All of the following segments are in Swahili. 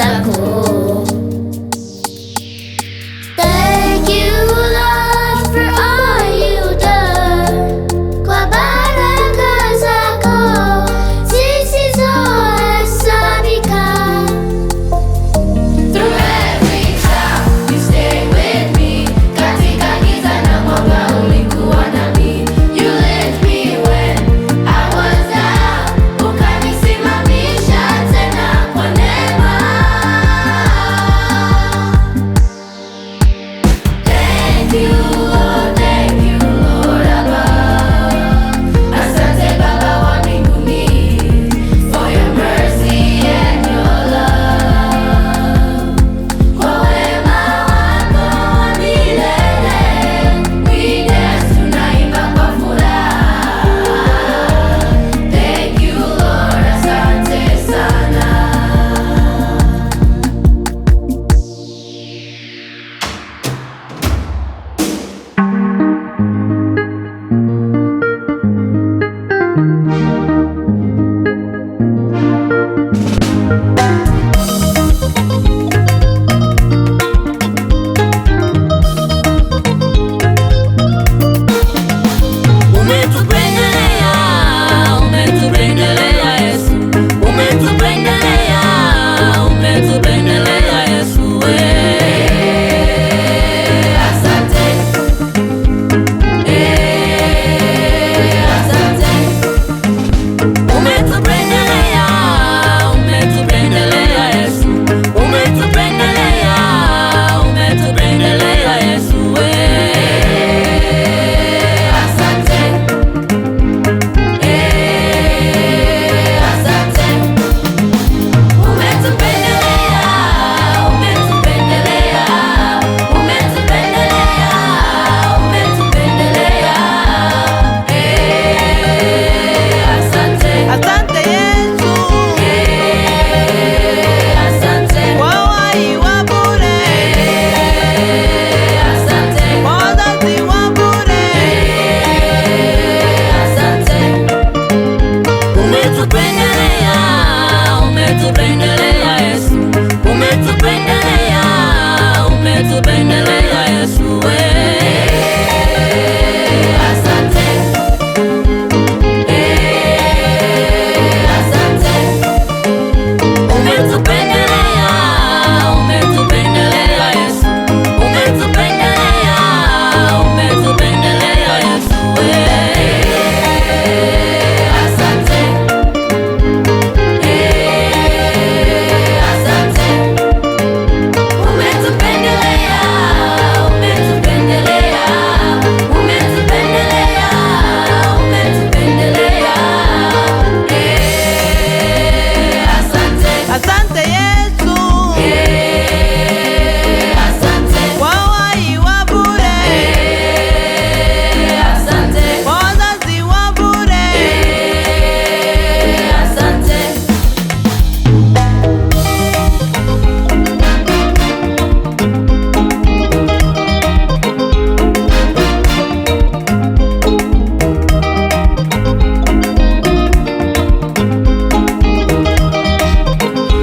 zako. Thank you Lord for all you've done. Kwa baraka zako zisizohesabika. Through every trial, you stay with me. Katika giza na mwanga ulikuwa nami. You lift me when I was down. Ukanisimamisha tena kwa neema. Thank you Lord above. Asante Baba wa mbinguni for your mercy and your love. Kwa wema wako wa milele, we dance, tunaimba kwa furaha. Thank you Lord, asante sana. Umetupendelea, umetupendelea Yesu. Umetupendelea, umetupendelea Yesu. Asante. Asante. Umetupendelea, umetupendelea Yesu. Umetupendelea, umetupendelea Yesu. Asante. Asante. Umetupendelea, umetupendelea, umetupendelea, umetupendelea. Asante. Asante Yesu Asante. kwa uhai wa bure, Asante. kwa wazazi wa bure. Asante. Umetupendelea, umetupendelea Yesu. Umetupendelea, umetupendelea Yesu. Asante. Asante. Umetupendelea, umetupendelea Yesu. Umetupendelea, umetupendelea Yesu. Asante. Asante. Umetupendelea, umetupendelea, umetupendelea, umetupendelea. Asante. Asante Yesu Asante. kwa uhai wa bure, Asante. kwa wazazi wa bure. Asante.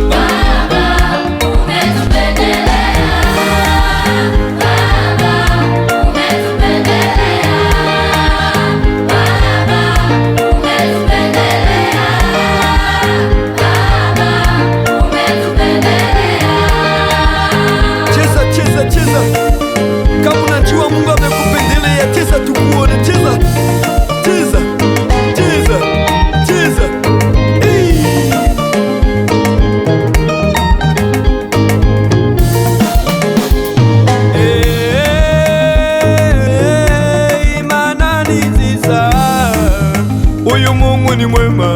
Baba, umetupendelea. Baba, umetupendelea. Baba, umetupendelea. Baba, umetupendelea. Cheza, cheza, cheza. Kama unajua Mungu amekupendelea, cheza tukuone, cheza. Cheza, cheza, cheza. Hey. Hey, Imana ni nziza. Uyu Mungu ni mwema.